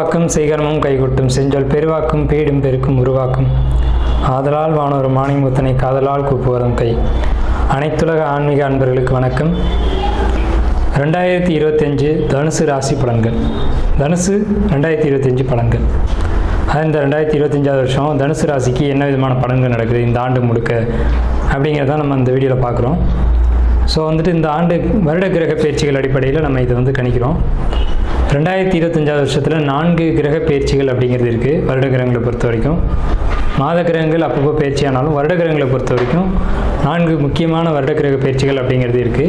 உருவாக்கும் செய்கர்மம் கைகொட்டும் செஞ்சொல் பெருவாக்கும் பீடும் பெருக்கும் உருவாக்கும் ஆதலால் வானொரு மானிமுத்தனை காதலால் கூப்புவதும் கை. அனைத்துலக ஆன்மீக அன்பர்களுக்கு வணக்கம். 2025 தனுசு ராசி பலன்கள். தனுசு 2025 பலன்கள். இந்த 2025 வருஷம் தனுசு ராசிக்கு என்ன விதமான பலன்கள் நடக்குது இந்த ஆண்டு முழுக்க அப்படிங்கிறத நம்ம இந்த வீடியோவில் பார்க்குறோம். ஸோ இந்த ஆண்டு வருட கிரக பயிற்சிகள் அடிப்படையில் நம்ம இதை கணிக்கிறோம். 2025 வருஷத்தில் 4 கிரக பயிற்சிகள் அப்படிங்கிறது இருக்குது. வருட கிரகங்களை பொறுத்த வரைக்கும் மாத கிரகங்கள் அப்பப்போ பயிற்சி ஆனாலும் வருட கிரகங்களை பொறுத்த வரைக்கும் 4 முக்கியமான வருட கிரக பயிற்சிகள் அப்படிங்கிறது இருக்குது.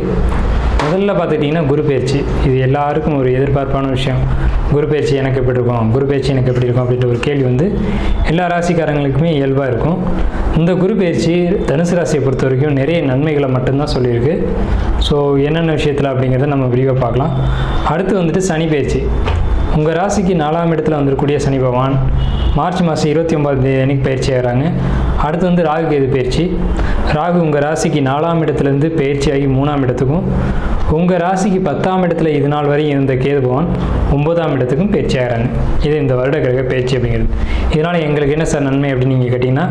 முதல்ல பார்த்துக்கிட்டிங்கன்னா குரு பயிற்சி. இது எல்லாருக்கும் ஒரு எதிர்பார்ப்பான விஷயம். குரு பயிற்சி எனக்கு எப்படி இருக்கும், குரு பயிற்சி எனக்கு எப்படி இருக்கும் அப்படின்ற ஒரு கேள்வி எல்லா ராசிக்காரங்களுக்குமே இயல்பாக இருக்கும். இந்த குரு பயிற்சி தனுசு ராசியை பொறுத்த வரைக்கும் நிறைய நன்மைகளை மட்டும்தான் சொல்லியிருக்கு. ஸோ என்னென்ன விஷயத்தில் அப்படிங்கிறத நம்ம விரிவாக பார்க்கலாம். அடுத்து சனி பயிற்சி. உங்கள் ராசிக்கு 4ஆம் இடத்துல வந்திருக்கக்கூடிய சனி பகவான் மார்ச் மாதம் 29 அன்னைக்கு பயிற்சி ஆகிறாங்க. அடுத்து ராகு கேது பயிற்சி. ராகு உங்கள் ராசிக்கு 4ஆம் இடத்துலேருந்து பயிற்சி ஆகி 3ஆம் இடத்துக்கும், உங்கள் ராசிக்கு 10ஆம் இடத்துல இது நாள் வரை இருந்த கேது பகவான் 9ஆம் இடத்துக்கும் பயிற்சி ஆகிறாங்க. இது இந்த வருட கிரக பயிற்சி அப்படிங்கிறது. இதனால் எங்களுக்கு என்ன சார் நன்மை அப்படின்னு நீங்கள் கேட்டிங்கன்னா,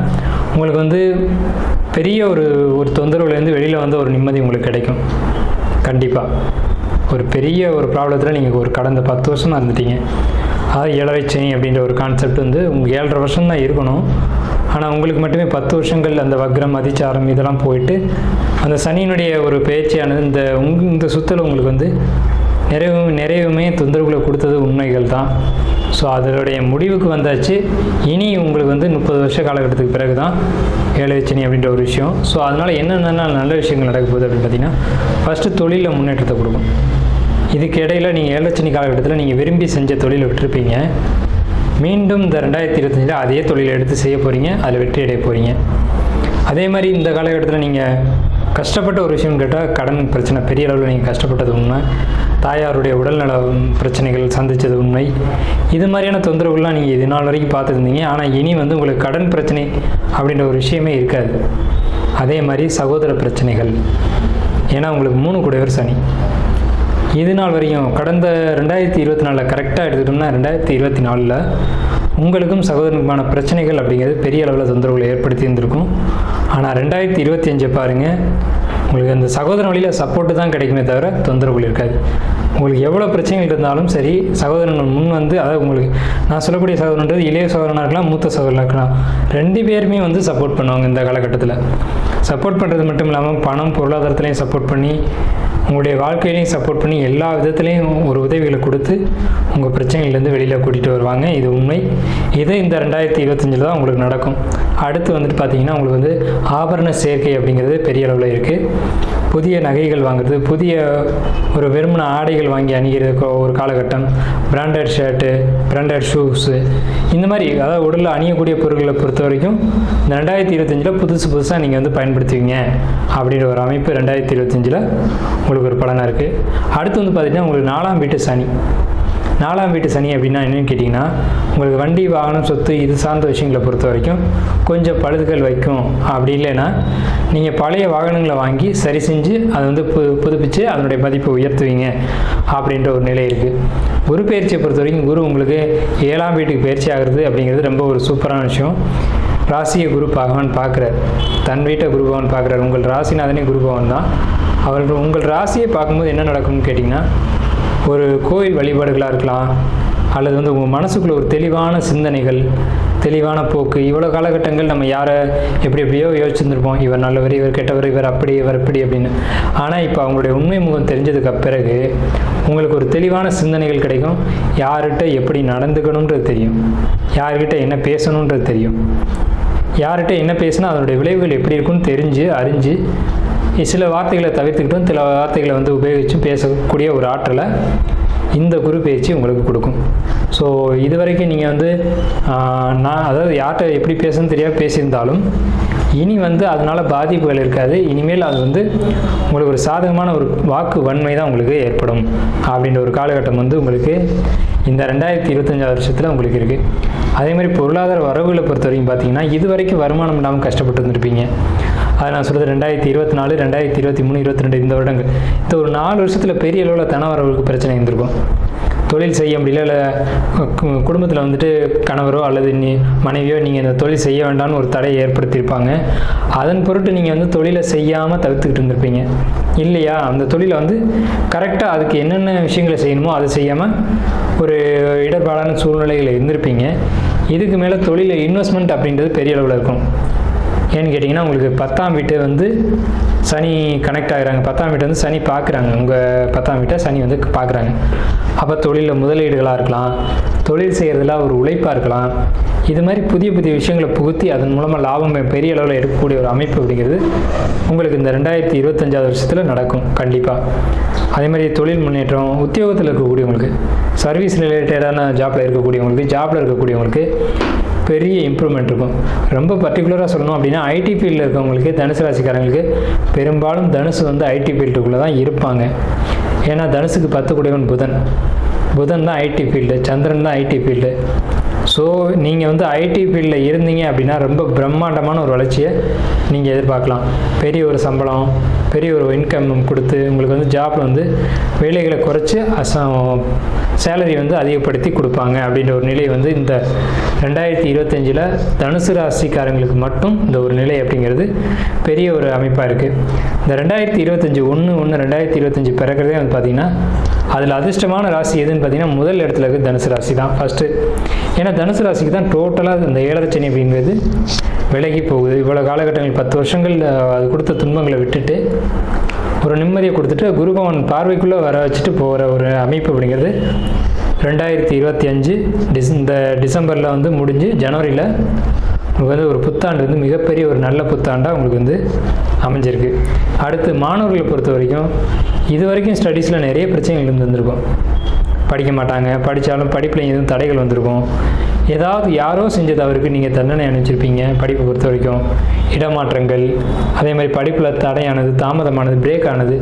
உங்களுக்கு பெரிய ஒரு தொந்தரவுலேருந்து வெளியில் ஒரு நிம்மதி உங்களுக்கு கிடைக்கும். கண்டிப்பாக ஒரு பெரிய ஒரு ப்ராப்ளத்தில் நீங்கள் ஒரு கடந்த 10 வருஷமாக இருந்துட்டீங்க. அதாவது 7.5 சனி அப்படின்ற ஒரு கான்செப்ட் உங்களுக்கு 7.5 வருஷம் தான் இருக்கணும். ஆனால் உங்களுக்கு மட்டுமே 10 வருஷங்கள் அந்த வக்ரம் அதிச்சாரம் இதெல்லாம் போயிட்டு அந்த சனியினுடைய ஒரு பயிற்சியானது இந்த சுத்தல் உங்களுக்கு நிறைவுமே தொந்தரவுகளை கொடுத்தது உண்மைகள் தான். ஸோ அதனுடைய முடிவுக்கு வந்தாச்சு. இனி உங்களுக்கு 30 வருஷ காலகட்டத்துக்கு பிறகு தான் 7.5 சனி அப்படின்ற ஒரு விஷயம். ஸோ அதனால் என்னென்ன நல்ல விஷயங்கள் நடக்க போகுது அப்படின்னு பார்த்தீங்கன்னா, ஃபஸ்ட்டு தொழிலில் முன்னேற்றத்தை கொடுக்கும். இதுக்கு இடையில் நீங்கள் 7.5 சனி காலகட்டத்தில் நீங்கள் விரும்பி செஞ்ச தொழிலை விட்டுருப்பீங்க. மீண்டும் இந்த 2025 அதே தொழிலை எடுத்து செய்ய போகிறீங்க, அதில் வெற்றி அடைய போகிறீங்க. அதே மாதிரி இந்த காலகட்டத்தில் நீங்கள் கஷ்டப்பட்ட ஒரு விஷயம் கேட்டால் கடன் பிரச்சனை, பெரிய அளவில் நீங்கள் கஷ்டப்பட்டது உண்மை. தாயாருடைய உடல்நல பிரச்சனைகள் சந்தித்தது உண்மை. இது மாதிரியான தொந்தரவுகள்லாம் நீங்கள் இது நாள் வரைக்கும் பார்த்துருந்தீங்க. ஆனால் இனி உங்களுக்கு கடன் பிரச்சனை அப்படின்ற ஒரு விஷயமே இருக்காது. அதே மாதிரி சகோதர பிரச்சனைகள், ஏன்னா உங்களுக்கு 3 கூடையவர் சனி. இது நாள் வரையும் கடந்த 2024 கரெக்டாக எடுத்துக்கிட்டோம்னா 2024 உங்களுக்கும் சகோதரனுக்குமான பிரச்சனைகள் அப்படிங்கிறது பெரிய அளவில் தொந்தரவுகளை ஏற்படுத்தி இருந்திருக்கும். ஆனால் 2025 பாருங்கள், உங்களுக்கு அந்த சகோதர வழியில் சப்போர்ட்டு தான் கிடைக்குமே தவிர தொந்தரவுகள் இருக்காது. உங்களுக்கு எவ்வளோ பிரச்சனைகள் இருந்தாலும் சரி, சகோதரன் முன் அதாவது உங்களுக்கு நான் சொல்லக்கூடிய சகோதரன்றது இளைய சகோதரனாக இருக்கலாம், மூத்த சகோதரனாக இருக்கலாம், 2 பேருமே சப்போர்ட் பண்ணுவாங்க. இந்த காலகட்டத்தில் சப்போர்ட் பண்ணுறது மட்டும் இல்லாமல் பணம் பொருளாதாரத்துலேயும் சப்போர்ட் பண்ணி, உங்களுடைய வாழ்க்கையிலையும் சப்போர்ட் பண்ணி, எல்லா விதத்துலேயும் ஒரு உதவிகளை கொடுத்து உங்கள் பிரச்சனைகள்லேருந்து வெளியில் கூட்டிகிட்டு வருவாங்க. இது உண்மை. இது இந்த 2025 தான் உங்களுக்கு நடக்கும். அடுத்து பார்த்தீங்கன்னா உங்களுக்கு ஆபரண சேர்க்கை அப்படிங்கிறது பெரிய அளவில் இருக்குது. புதிய நகைகள் வாங்குறது, புதிய ஒரு வெறுமன ஆடைகள் வாங்கி அணிகிறது ஒரு காலகட்டம். பிராண்டட் ஷர்ட்டு, பிராண்டட் ஷூஸு, இந்த மாதிரி அதாவது உடலில் அணியக்கூடிய பொருட்களை பொறுத்த வரைக்கும் இந்த 2025 புதுசாக நீங்கள் பயன்படுத்துவீங்க அப்படின்ற ஒரு அமைப்பு 2025 உங்களுக்கு ஒரு பலனாக இருக்குது. அடுத்து பார்த்தீங்கன்னா உங்களுக்கு 4ஆம் வீட்டு சனி. 4ஆம் வீட்டு சனி அப்படின்னா என்னென்னு கேட்டிங்கன்னா, உங்களுக்கு வண்டி வாகனம் சொத்து இது சார்ந்த விஷயங்களை பொறுத்த வரைக்கும் கொஞ்சம் பழுதுகள் வைக்கும். அப்படி இல்லைன்னா நீங்கள் பழைய வாகனங்களை வாங்கி சரி செஞ்சு அதை புதுப்பித்து அதனுடைய மதிப்பை உயர்த்துவீங்க அப்படின்ற ஒரு நிலை இருக்குது. குரு பயிற்சியை பொறுத்த வரைக்கும் குரு உங்களுக்கு 7ஆம் வீட்டுக்கு பயிற்சி ஆகிறது அப்படிங்கிறது ரொம்ப ஒரு சூப்பரான விஷயம். ராசியை குரு பகவான் பார்க்குறார், தன் வீட்டை குரு பகவான் பார்க்குறாரு. உங்கள் ராசிநாதனே குரு பகவான் தான். அவர்கள் உங்கள் ராசியை பார்க்கும்போது என்ன நடக்கும்னு கேட்டிங்கன்னா, ஒரு கோயில் வழிபாடுகளாக இருக்கலாம், அல்லது உங்கள் மனசுக்குள்ளே ஒரு தெளிவான சிந்தனைகள், தெளிவான போக்கு. இவ்வளோ காலகட்டங்கள் நம்ம யாரை எப்படியோ யோசிச்சுருந்துருப்போம், இவர் நல்லவர், இவர் கெட்டவர், இவர் அப்படி, இவர் இப்படி அப்படின்னு. ஆனால் இப்போ அவங்களுடைய உண்மை முகம் தெரிஞ்சதுக்கு பிறகு உங்களுக்கு ஒரு தெளிவான சிந்தனைகள் கிடைக்கும். யார்கிட்ட எப்படி நடந்துக்கணுன்றது தெரியும், யார்கிட்ட என்ன பேசணுன்றது தெரியும், யார்கிட்ட என்ன பேசினா அதனுடைய விளைவுகள் எப்படி இருக்குன்னு தெரிஞ்சு அறிஞ்சு சில வார்த்தைகளை தவிர்த்துக்கிட்டும் சில வார்த்தைகளை உபயோகித்து பேசக்கூடிய ஒரு ஆற்றலை இந்த குரு பயிற்சி உங்களுக்கு கொடுக்கும். ஸோ இது வரைக்கும் நீங்கள் நான் அதாவது யார்கிட்ட எப்படி பேசணும்னு தெரியாது பேசியிருந்தாலும் இனி அதனால் பாதிப்புகள் இருக்காது. இனிமேல் அது உங்களுக்கு ஒரு சாதகமான ஒரு வாக்கு வன்மை தான் உங்களுக்கு ஏற்படும் அப்படின்ற ஒரு காலகட்டம் உங்களுக்கு இந்த 2025 வருஷத்தில் உங்களுக்கு இருக்குது. அதே மாதிரி பொருளாதார வரவுகளை பொறுத்த வரைக்கும் பார்த்தீங்கன்னா, இது வரைக்கும் வருமானம் இல்லாமல் கஷ்டப்பட்டு இருந்திருப்பீங்க. அதை நான் சொல்கிறது 2024, 2023, 2022 இந்த வருடங்கள், இந்த ஒரு 4 வருஷத்தில் பெரிய அளவில் தன வரவுகளுக்கு பிரச்சனை இருந்திருக்கும். தொழில் செய்ய முடியல, இல்லை குடும்பத்தில் வந்துட்டு கணவரோ அல்லது மனைவியோ நீங்கள் இந்த தொழில் செய்ய வேண்டாம்னு ஒரு தடையை ஏற்படுத்தியிருப்பாங்க. அதன் பொருட்டு நீங்கள் வந்து தொழிலை செய்யாமல் தவிர்த்துக்கிட்டு இருந்திருப்பீங்க இல்லையா? அந்த தொழிலை வந்து கரெக்டாக அதுக்கு என்னென்ன விஷயங்களை செய்யணுமோ அதை செய்யாமல் ஒரு இடர்பாடான சூழ்நிலையில் இருந்திருப்பீங்க. இதுக்கு மேலே தொழிலில் இன்வெஸ்ட்மெண்ட் அப்படின்றது பெரிய அளவில் இருக்கும். ஏன்னு கேட்டிங்கன்னா, உங்களுக்கு 10ஆம் வீட்டை வந்து சனி கனெக்ட் ஆகுறாங்க. 10ஆம் வீட்டை வந்து சனி பார்க்குறாங்க. உங்கள் 10ஆம் வீட்டை சனி வந்து பார்க்குறாங்க. அப்போ தொழிலில் முதலீடுகளாக இருக்கலாம், தொழில் செய்கிறதுல ஒரு உழைப்பாக இருக்கலாம். இது மாதிரி புதிய புதிய விஷயங்களை புகுத்தி அதன் மூலமாக லாபம் பெரிய அளவில் எடுக்கக்கூடிய ஒரு அமைப்பு அப்படிங்கிறது உங்களுக்கு இந்த 2025 வருஷத்தில் நடக்கும் கண்டிப்பாக. அதே மாதிரி தொழில் முன்னேற்றம், உத்தியோகத்தில் இருக்கக்கூடியவங்களுக்கு, சர்வீஸ் ரிலேட்டடான ஜாப்பில் இருக்கக்கூடியவங்களுக்கு பெரிய இம்ப்ரூவ்மெண்ட் இருக்கும். ரொம்ப பர்டிகுலராக சொல்லணும் அப்படின்னா, ஐடி ஃபீல்டில் இருக்கவங்களுக்கு, தனுசு ராசிக்காரங்களுக்கு பெரும்பாலும் தனுசு வந்து ஐடி ஃபீல்டுக்குள்ளே தான் இருப்பாங்க. ஏன்னா தனுசுக்கு 10 கூடியவன் புதன் தான் ஐடி ஃபீல்டு, சந்திரன் தான் ஐடி ஃபீல்டு. ஸோ நீங்கள் வந்து ஐடி ஃபீல்டில் இருந்தீங்க அப்படின்னா ரொம்ப பிரம்மாண்டமான ஒரு வளர்ச்சியை நீங்கள் எதிர்பார்க்கலாம். பெரிய ஒரு சம்பளம், பெரிய ஒரு இன்கம் கொடுத்து உங்களுக்கு வந்து ஜாப்பில் வந்து வேலைகளை குறைச்சி சேலரி வந்து அதிகப்படுத்தி கொடுப்பாங்க அப்படின்ற ஒரு நிலை வந்து இந்த 2025 தனுசு ராசிக்காரங்களுக்கு மட்டும் இந்த ஒரு நிலை அப்படிங்கிறது பெரிய ஒரு அமைப்பாக இருக்குது. இந்த 2025 2025 பிறக்கிறதே வந்து பார்த்திங்கன்னா, அதில் அதிர்ஷ்டமான ராசி எதுன்னு பார்த்தீங்கன்னா முதல் இடத்துல இருக்குது தனுசு ராசி தான் ஃபஸ்ட்டு. ஏன்னா தனுசு ராசிக்கு தான் டோட்டலாக இந்த 7 சனி அப்படிங்கிறது விலகி போகுது. இவ்வளோ காலகட்டங்கள் 10 வருஷங்கள் அது கொடுத்த துன்பங்களை விட்டுட்டு ஒரு நிம்மதியை கொடுத்துட்டு குரு பகவான் பார்வைக்குள்ளே வர வச்சுட்டு போகிற ஒரு அமைப்பு அப்படிங்கிறது 2025 இந்த டிசம்பரில் வந்து முடிஞ்சு ஜனவரியில் உங்களுக்கு வந்து ஒரு புத்தாண்டு வந்து மிகப்பெரிய ஒரு நல்ல புத்தாண்டாக உங்களுக்கு வந்து அமைஞ்சிருக்கு. அடுத்து மாணவர்களை பொறுத்த வரைக்கும் இது வரைக்கும் ஸ்டடீஸில் நிறைய பிரச்சனைகள் இருந்திருக்கும். படிக்க மாட்டாங்க, படித்தாலும் படிப்பில் எதுவும் தடைகள் வந்திருக்கும். ஏதாவது யாரோ செஞ்ச தவறுக்கு நீங்கள் தண்டனை அனுப்பிச்சிருப்பீங்க. படிப்பை பொறுத்த வரைக்கும் இடமாற்றங்கள், அதே மாதிரி படிப்பில் தடையானது, தாமதமானது, பிரேக் ஆனது,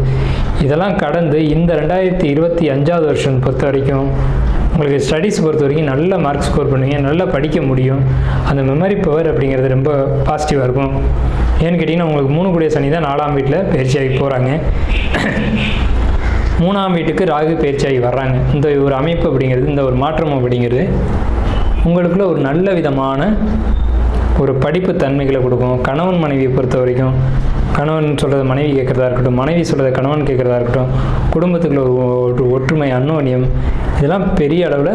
இதெல்லாம் கடந்து இந்த 2025 வருஷம் பொறுத்த வரைக்கும் உங்களுக்கு ஸ்டடீஸ் பொறுத்த வரைக்கும் நல்ல மார்க் ஸ்கோர் பண்ணுவீங்க, நல்லா படிக்க முடியும். அந்த மெமரி பவர் அப்படிங்கிறது ரொம்ப பாசிட்டிவாக இருக்கும். ஏன்னு கேட்டிங்கன்னா, உங்களுக்கு 3 கூடிய சனி தான் 4ஆம் வீட்டில் பயிற்சியாகி போகிறாங்க. 3ஆம் வீட்டுக்கு ராகு பயிற்சியாகி வர்றாங்க. இந்த ஒரு அமைப்பு அப்படிங்கிறது, இந்த ஒரு மாற்றம் அப்படிங்கிறது உங்களுக்குள்ள ஒரு நல்ல விதமான ஒரு படிப்பு தன்மைகளை கொடுக்கும். கணவன் மனைவியை பொறுத்த வரைக்கும் கணவன் சொல்கிறத மனைவி கேட்குறதா இருக்கட்டும், மனைவி சொல்கிறத கணவன் கேட்குறதா இருக்கட்டும், குடும்பத்துக்குள்ள ஒரு ஒற்றுமை, அன்னோன்யம், இதெல்லாம் பெரிய அளவில்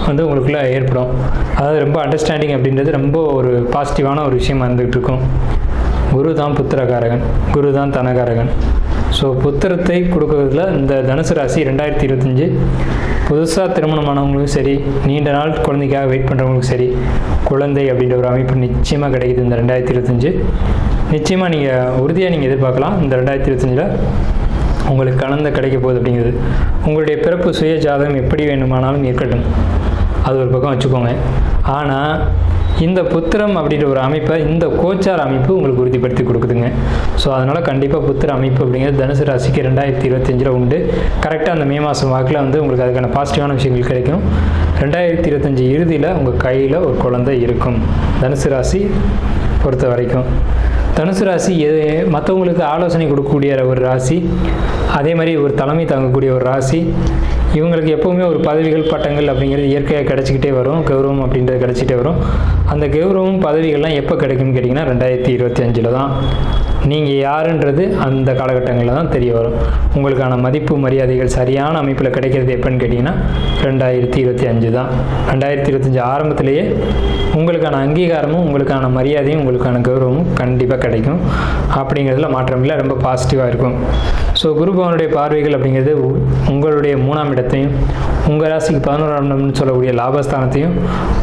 வந்து உங்களுக்குள்ளே ஏற்படும். அதாவது ரொம்ப அண்டர்ஸ்டாண்டிங் அப்படின்றது ரொம்ப ஒரு பாசிட்டிவான ஒரு விஷயமா இருந்துகிட்டு இருக்கும். குரு தான் புத்திரகாரகன், குரு தான் தனகாரகன். ஸோ புத்திரத்தை கொடுக்கறதுல இந்த தனுசு ராசி 2025 புதுசாக திருமணமானவங்களுக்கும் சரி, நீண்ட நாள் குழந்தைக்காக வெயிட் பண்ணுறவங்களுக்கும் சரி, குழந்தை அப்படின்ற ஒரு அமைப்பு நிச்சயமாக கிடைக்குது. இந்த 2025 நிச்சயமாக நீங்கள் உறுதியாக நீங்கள் எதிர்பார்க்கலாம். இந்த 2025 உங்களுக்கு கலந்த கிடைக்க போகுது அப்படிங்கிறது. உங்களுடைய பிறப்பு சுய ஜாதகம் எப்படி வேணுமானாலும் இருக்கட்டும், அது ஒரு பக்கம் வச்சுக்கோங்க. ஆனால் இந்த புத்திரம் அப்படின்ற ஒரு அமைப்பை இந்த கோச்சார் அமைப்பு உங்களுக்கு உறுதிப்படுத்தி கொடுக்குதுங்க. ஸோ அதனால் கண்டிப்பாக புத்திர அமைப்பு அப்படிங்கிறது தனுசு ராசிக்கு 2025 உண்டு. கரெக்டாக அந்த மே மாதம் வாக்கில் வந்து உங்களுக்கு அதுக்கான பாசிட்டிவான விஷயங்கள் கிடைக்கும். 2025 இறுதியில் உங்கள் கையில் ஒரு குழந்தை இருக்கும். தனுசு ராசி பொறுத்த வரைக்கும் தனுசு ராசி மற்றவங்களுக்கு ஆலோசனை கொடுக்கக்கூடிய ஒரு ராசி, அதே மாதிரி ஒரு தலைமை தாங்கக்கூடிய ஒரு ராசி. இவங்களுக்கு எப்போவுமே ஒரு பதவிகள், பட்டங்கள் அப்படிங்கிறது இயற்கையாக கிடச்சிக்கிட்டே வரும். கௌரவம் அப்படின்றது கிடச்சிக்கிட்டே வரும். அந்த கௌரவம், பதவிகள்லாம் எப்போ கிடைக்கும்னு கேட்டிங்கன்னா 2025 தான். நீங்கள் யாருன்றது அந்த காலகட்டங்களில் தான் தெரிய வரும். உங்களுக்கான மதிப்பு மரியாதைகள் சரியான அமைப்பில் கிடைக்கிறது எப்போன்னு கேட்டிங்கன்னா 2025 தான். 2025 ஆரம்பத்திலேயே உங்களுக்கான அங்கீகாரமும், உங்களுக்கான மரியாதையும், உங்களுக்கான கௌரவமும் கண்டிப்பாக கிடைக்கும். அப்படிங்கிறதுல மாற்றம் இல்லை, ரொம்ப பாசிட்டிவாக இருக்கும். ஸோ குரு பகவானுடைய பார்வைகள் அப்படிங்கிறது உங்களுடைய 3ஆம் இடத்தையும், உங்கள் ராசிக்கு 11ஆம் இடம்னு சொல்லக்கூடிய லாபஸ்தானத்தையும்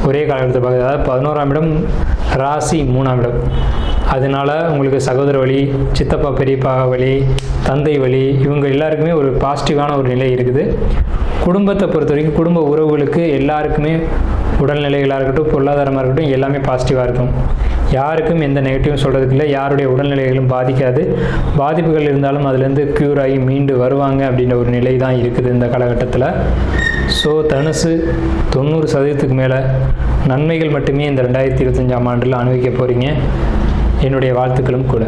ஒரே காலகட்டத்தில் பார்க்குது. அதாவது 11ஆம் இடம் ராசி 3ஆம் இடம். அதனால உங்களுக்கு சகோதர வழி, சித்தப்பா பெரியப்பா வழி, தந்தை வழி, இவங்க எல்லாருக்குமே ஒரு பாசிட்டிவான ஒரு நிலை இருக்குது. குடும்பத்தை பொறுத்த வரைக்கும் குடும்ப உறவுகளுக்கு எல்லாருக்குமே உடல்நிலைகளாக இருக்கட்டும், பொருளாதாரமாக இருக்கட்டும், எல்லாமே பாசிட்டிவாக இருக்கும். யாருக்கும் எந்த நெகட்டிவும் சொல்கிறதுக்கு இல்லை. யாருடைய உடல்நிலைகளும் பாதிக்காது. பாதிப்புகள் இருந்தாலும் அதுலேருந்து க்யூர் ஆகி மீண்டு வருவாங்க அப்படின்ற ஒரு நிலை தான் இருக்குது இந்த காலகட்டத்தில். ஸோ தனுசு 90% மேலே நன்மைகள் மட்டுமே இந்த 2025 ஆண்டில் அனுபவிக்க போகிறீங்க. என்னுடைய வாழ்த்துக்களும் கூட.